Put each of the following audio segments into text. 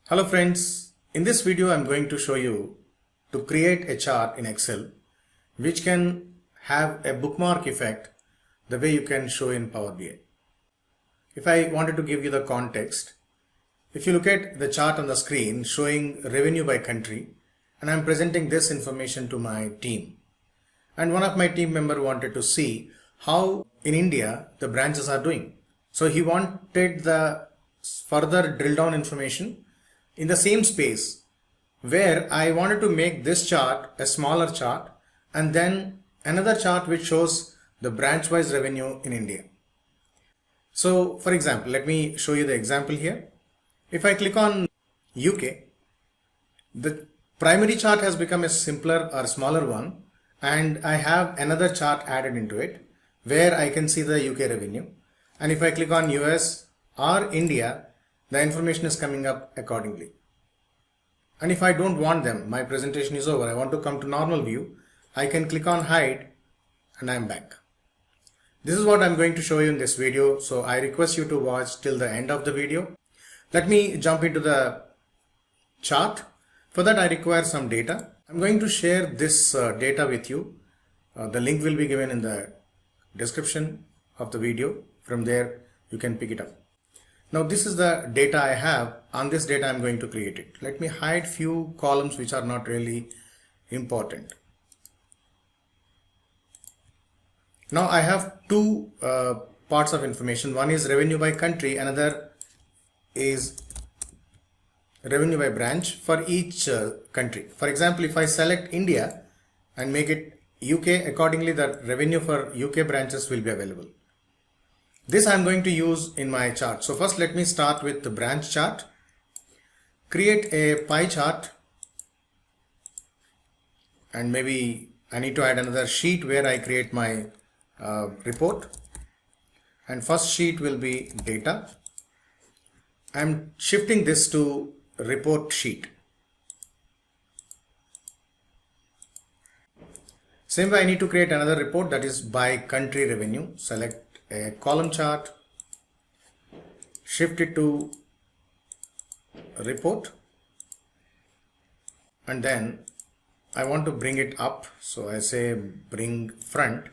Hello friends, in this video I'm going to show you to create a chart in Excel which can have a bookmark effect the way you can show in Power BI. If I wanted to give you the context, if you look at the chart on the screen showing revenue by country, and I'm presenting this information to my team, and one of my team member wanted to see how in India the branches are doing. So he wanted the further drill down information in the same space where I wanted to make this chart a smaller chart and then another chart which shows the branch wise revenue in India. So for example, let me show you the example here. If I click on UK, the primary chart has become a simpler or smaller one, and I have another chart added into it where I can see the UK revenue. And if I click on US or India, the information is coming up accordingly. And if I don't want them, my presentation is over, I want to come to normal view, I can click on hide and I'm back. This is what I'm going to show you in this video, so I request you to watch till the end of the video. Let me jump into the chart. For that I require some data. I'm going to share this data with you. The link will be given in the description of the video. From there you can pick it up. Now this is the data I have. On this data I'm going to create it. Let me hide few columns which are not really important. Now I have two parts of information. One is revenue by country, another is revenue by branch for each country. For example, if I select India and make it UK, accordingly the revenue for UK branches will be available. This I'm going to use in my chart. So first let me start with the branch chart. Create a pie chart, and maybe I need to add another sheet where I create my report. And first sheet will be data. I'm shifting this to report sheet. Same way I need to create another report, that is by country revenue. Select a column chart, shift it to report, and then I want to bring it up, so I say bring front,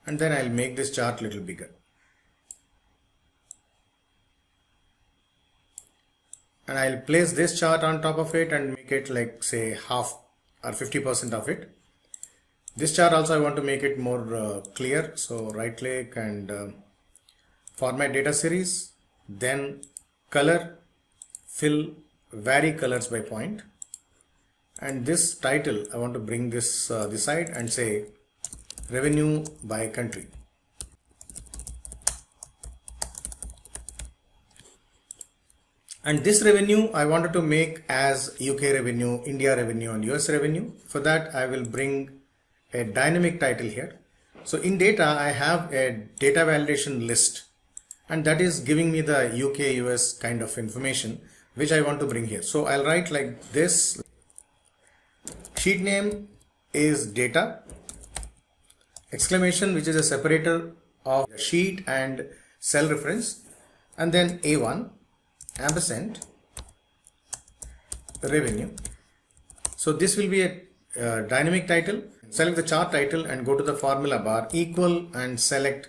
and then I'll make this chart a little bigger. And I'll place this chart on top of it and make it like say half or 50% of it. This chart also I want to make it more clear, so right click and format data series, then color, fill, vary colors by point, and this title I want to bring this this side and say revenue by country. And this revenue I wanted to make as UK revenue, India revenue and US revenue. For that I will bring a dynamic title here. So in data I have a data validation list, and that is giving me the UK US kind of information which I want to bring here. So I'll write like this. Sheet name is data, exclamation, which is a separator of sheet and cell reference, and then A1 ampersand revenue. So this will be a dynamic title. Select the chart title and go to the formula bar, equal, and select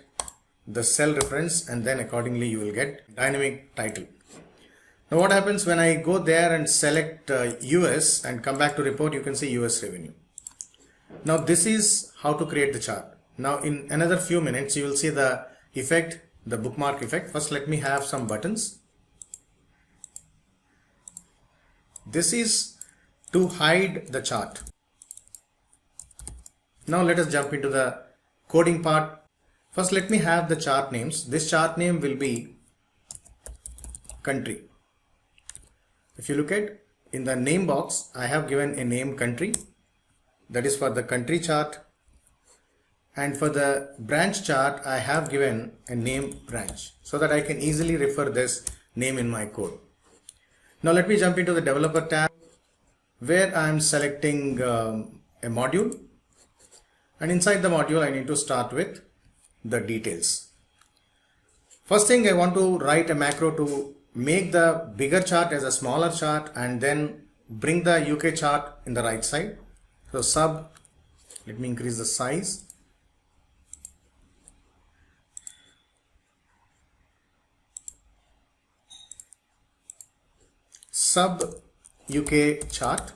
the cell reference, and then accordingly you will get dynamic title. Now what happens when I go there and select US and come back to report, you can see US revenue. Now this is how to create the chart. Now in another few minutes you will see the effect, the bookmark effect. First let me have some buttons. This is to hide the chart. Now let us jump into the coding part. First let me have the chart names. This chart name will be country. If you look at in the name box, I have given a name country, that is for the country chart, and for the branch chart I have given a name branch so that I can easily refer this name in my code. Now let me jump into the developer tab where I am selecting a module. And inside the module I need to start with the details. First thing, I want to write a macro to make the bigger chart as a smaller chart and then bring the UK chart in the right side. So let me increase the size. Sub UK chart.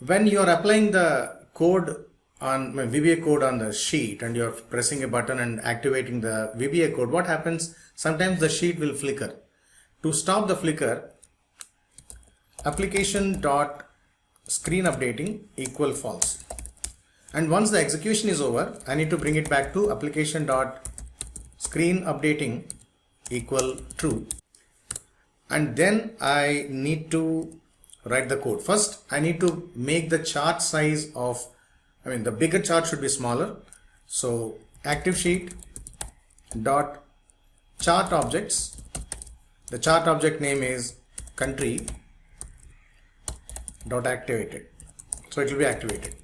When you are applying the code on VBA code on the sheet and you are pressing a button and activating the VBA code, what happens? Sometimes the sheet will flicker. To stop the flicker, application dot screen updating equal false. And once the execution is over, I need to bring it back to application dot screen updating equal true. And then I need to write the code. First, I need to make the chart size of, the bigger chart should be smaller. So active sheet dot chart objects. The chart object name is country dot activated. So it will be activated.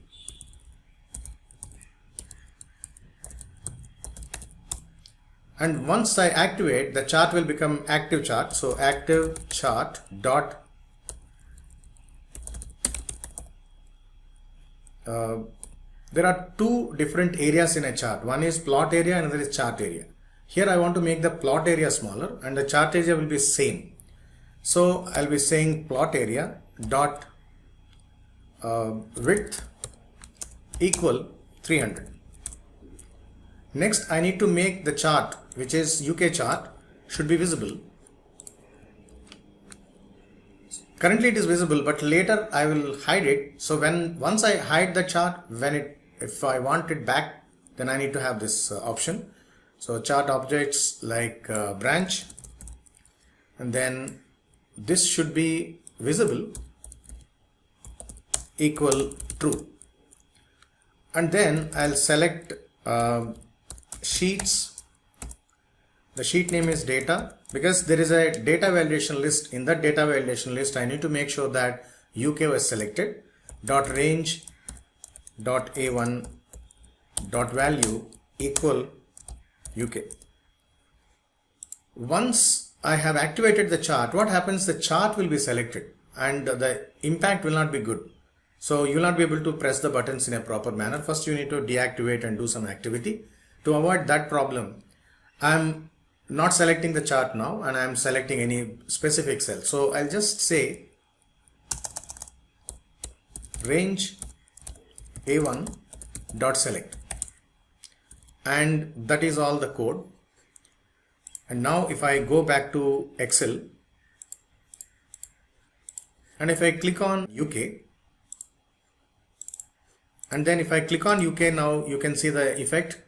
And once I activate, the chart will become active chart. So active chart dot there are two different areas in a chart. One is plot area and another is chart area. Here I want to make the plot area smaller and the chart area will be same. So I'll be saying plot area dot width equal 300. Next, I need to make the chart, which is UK chart, should be visible. Currently it is visible, but later I will hide it. So once I hide the chart, if I want it back, then I need to have this option. So chart objects like branch, and then this should be visible equal true. And then I'll select sheets. The sheet name is data, because there is a data validation list. In that data validation list, I need to make sure that UK was selected. Dot range dot A1 dot value equal UK. Once I have activated the chart, what happens? The chart will be selected and the impact will not be good. So you will not be able to press the buttons in a proper manner. First you need to deactivate and do some activity. To avoid that problem, I'm not selecting the chart now and I'm selecting any specific cell. So I'll just say range A1 dot select, and that is all the code. And now if I go back to Excel and if I click on UK, and then if I click on UK, now you can see the effect.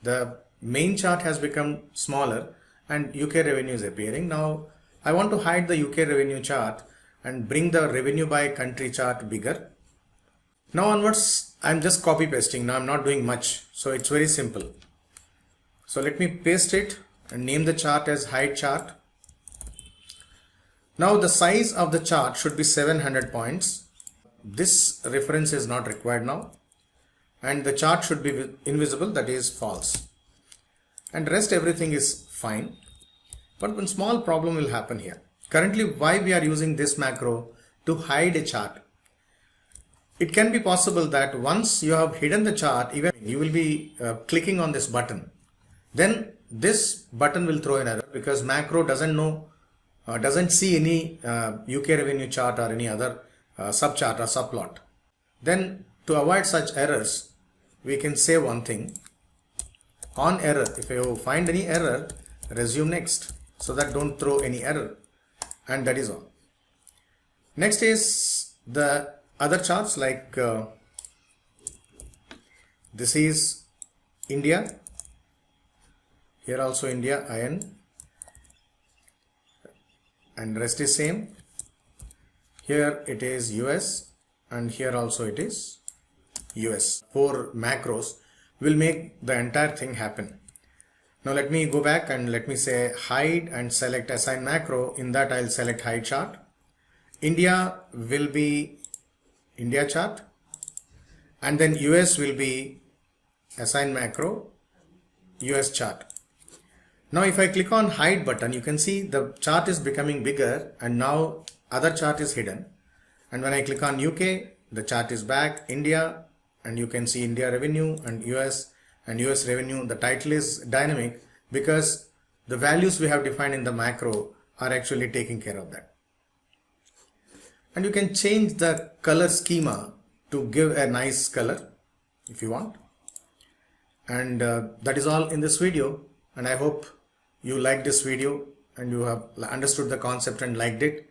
The main chart has become smaller and UK revenue is appearing. Now I want to hide the UK revenue chart and bring the revenue by country chart bigger. Now onwards, I'm just copy pasting. Now I'm not doing much. So it's very simple. So let me paste it and name the chart as hide chart. Now the size of the chart should be 700 points. This reference is not required now. And the chart should be invisible, that is false. And rest everything is fine. But one small problem will happen here. Currently, why we are using this macro? To hide a chart. It can be possible that once you have hidden the chart, even you will be clicking on this button. Then this button will throw an error because macro doesn't see any UK revenue chart or any other subchart or subplot. Then to avoid such errors, we can say one thing. On error, if you find any error, resume next, so that don't throw any error. And that is all. Next is the other charts, like this is India. Here also India, IN. And rest is same. Here it is US and here also it is US. 4 macros will make the entire thing happen. Now let me go back and let me say hide and select assign macro. In that I'll select hide chart. India will be India chart, and then US will be assign macro US chart. Now if I click on hide button, you can see the chart is becoming bigger and now other chart is hidden. And when I click on UK, the chart is back, India, and you can see India revenue and US revenue. The title is dynamic because the values we have defined in the macro are actually taking care of that. And you can change the color schema to give a nice color if you want. And that is all in this video, and I hope you liked this video and you have understood the concept and liked it.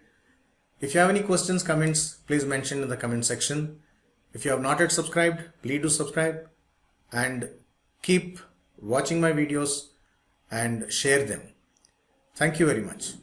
If you have any questions, comments, please mention in the comment section. If you have not yet subscribed, please do subscribe and keep watching my videos and share them. Thank you very much.